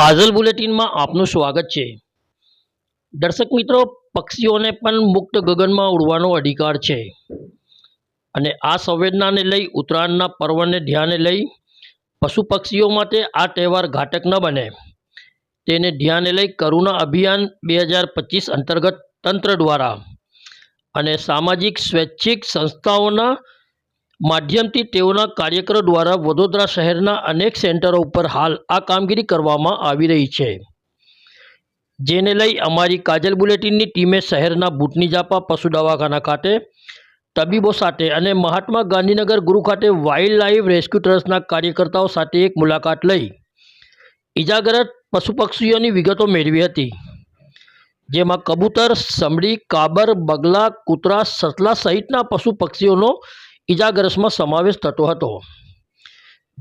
કાજલ બુલેટિનમાં આપનું સ્વાગત છે। દર્શક મિત્રો, પક્ષીઓને પણ મુક્ત ગગનમાં ઉડવાનો અધિકાર છે અને આ સંવેદનાને લઈ ઉત્તરાયણના પર્વને ધ્યાને લઈ પશુ પક્ષીઓ માટે આ તહેવાર ઘાતક ન બને તેને ધ્યાને લઈ કરુણા અભિયાન 2025 અંતર્ગત તંત્ર દ્વારા અને સામાજિક સ્વૈચ્છિક સંસ્થાઓના માધ્યમથી તેઓના કાર્યકરો દ્વારા વડોદરા શહેરના અનેક સેન્ટરો ઉપર હાલ આ કામગીરી કરવામાં આવી રહી છે, જેને લઈ અમારી કાજલ બુલેટિનની ટીમે શહેરના ભૂતની જાપા પશુ દવાખાના ખાતે તબીબો સાથે અને મહાત્મા ગાંધીનગર ગુરુ ખાતે વાઇલ્ડ લાઇફ રેસ્ક્યુ ટ્રસ્ટના કાર્યકર્તાઓ સાથે એક મુલાકાત લઈ ઇજાગ્રસ્ત પશુ પક્ષીઓની વિગતો મેળવી હતી, જેમાં કબૂતર, સમડી, કાબર, બગલા, કૂતરા, સસલા સહિતના પશુ પક્ષીઓનો ઇજાગ્રસ્તમાં સમાવેશ થતો હતો,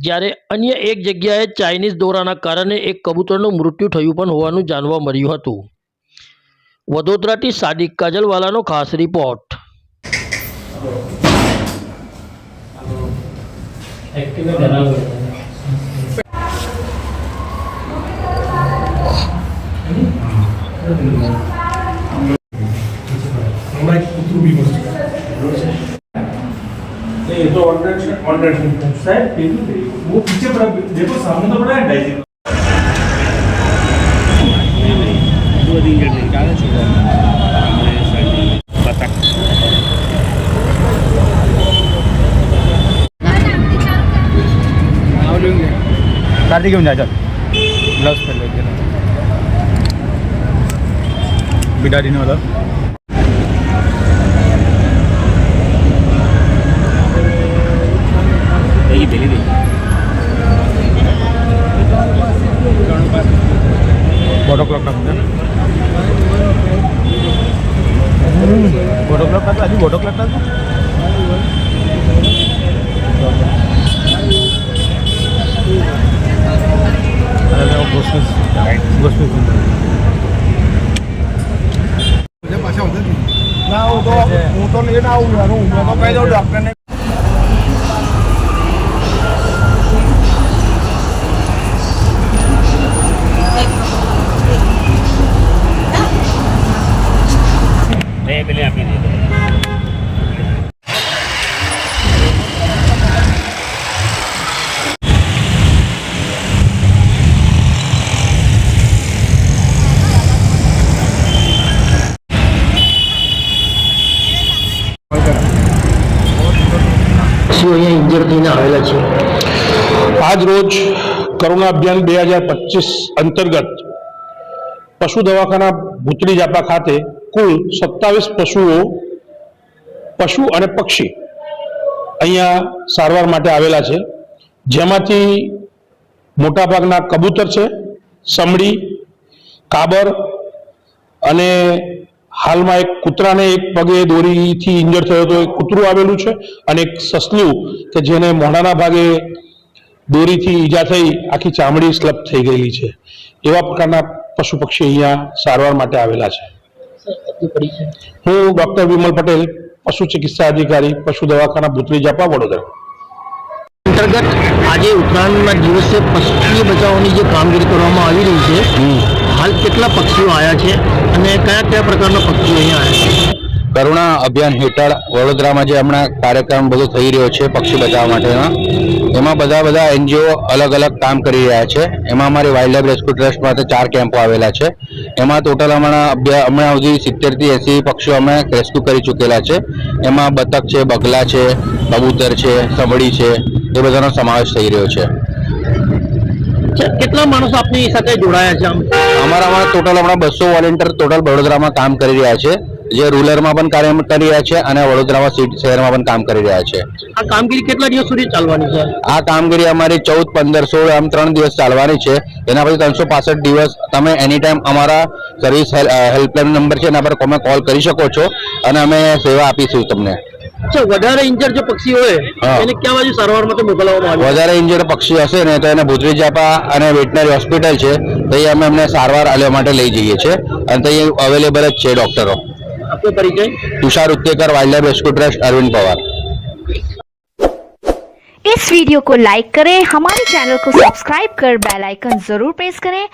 જ્યારે અન્ય એક જગ્યાએ ચાઇનીઝ દોરાના કારણે એક કબૂતરનું મૃત્યુ થયું પણ હોવાનું જાણવા મળ્યું હતું। વડોદરાથી સાદિક કાજલવાલાનો ખાસ રિપોર્ટ। ये तो ऑन साइड वो पीछे पड़ा, देखो सामने तो पड़ा है डाइजिंग। दो दिन के लिए क्या छोड़ा हमारे साइड बतख आवलेंगे कार्तिक में जा ग्लव्स पहन लेके ना बिटा देने वाला बोटो क्लॉक का बोटो क्लॉक का अभी बोटो क्लॉक का ना वो तो लेना आऊँगा मैं तो कह दो डॉक्टर ने पहले आप ही दे दो। इंजर થઈને આવેલા છે। આજ રોજ કરુણા અભિયાન 2025 અંતર્ગત પશુ દવાખાના ભૂતળી જાપા ખાતે કુલ 27 પશુ અને પક્ષી અહીંયા સારવાર માટે આવેલા છે, જેમાંથી મોટાભાગના કબૂતર છે, સમડી, કાબર અને હાલમાં એક કૂતરાને એક પગે દોરીથી ઇન્જર થયો તો એક કૂતરું આવેલું છે અને એક સસલું કે જેને મોઢાના ભાગે દોરીથી ઈજા થઈ આખી ચામડી સ્લપ થઈ ગયેલી છે, એવા પ્રકારના પશુ પક્ષી અહીંયા સારવાર માટે આવેલા છે। હું ડોક્ટર વિમલ પટેલ, પશુ ચિકિત્સા અધિકારી, પશુ દવાખાના ભૂતળી જાપા, વડોદરા। અંતર્ગત આજે ઉત્તરાયણના દિવસે પક્ષી બચાવવાની જે કામગીરી કરવામાં આવી રહી છે, હાલ કેટલા પક્ષીઓ આવ્યા છે અને કયા કયા પ્રકારના પક્ષીઓ અહીંયા આવ્યા છે? કરુણા અભિયાન હેઠળ વડોદરામાં જે હમણાં કાર્યક્રમ બધો થઈ રહ્યો છે પક્ષી બચાવવા માટેના, એમાં બધા એનજીઓ અલગ અલગ કામ કરી રહ્યા છે। એમાં અમારી વાઇલ્ડ લાઇફ રેસ્ક્યુ ટ્રસ્ટ માટે 4 કેમ્પો આવેલા છે। એમાં ટોટલ હમણાં સુધી 70 થી 80 પક્ષીઓ અમે રેસ્ક્યુ કરી ચૂકેલા છે। એમાં બતક છે, બગલા છે, કબૂતર છે, સમડી છે, એ બધાનો સમાવેશ થઈ રહ્યો છે। કેટલા માણસો આપની સાથે જોડાયા છે? અમારામાં ટોટલ હમણાં 200 વોલેન્ટિયર ટોટલ વડોદરામાં કામ કરી રહ્યા છે, જે રૂરલમાં પણ કાર્ય કરી રહ્યા છે અને વડોદરામાં શહેરમાં પણ કામ કરી રહ્યા છે। આ કામગીરી કેટલા દિવસ સુધી ચાલવાની છે? આ કામગીરી અમારી 14, 15, 16 આમ 3 દિવસ ચાલવાની છે। એના પછી 365 દિવસ તમે એની ટાઈમ અમારા સર્વિસ હેલ્પલાઇન નંબર છે એના પર તમે કોલ કરી શકો છો અને અમે સેવા આપીશું તમને। વધારે ઇન્જર જે પક્ષી હોય એને ક્યાં બાજુ સારવાર માટે મોકલવામાં આવે? વધારે ઇન્જર પક્ષી હશે ને તો એને ભૂતળી જાપા અને વેટનરી હોસ્પિટલ છે તો અમે એમને સારવાર લેવા માટે લઈ જઈએ છીએ અને ત્યાં અવેલેબલ જ છે ડોક્ટરો। आपको परिचय? Tushar Uttekar, wild life rescue trust, Arvind Pawar. इस वीडियो को लाइक करें, हमारे चैनल को सब्सक्राइब कर बेल आइकन जरूर प्रेस करें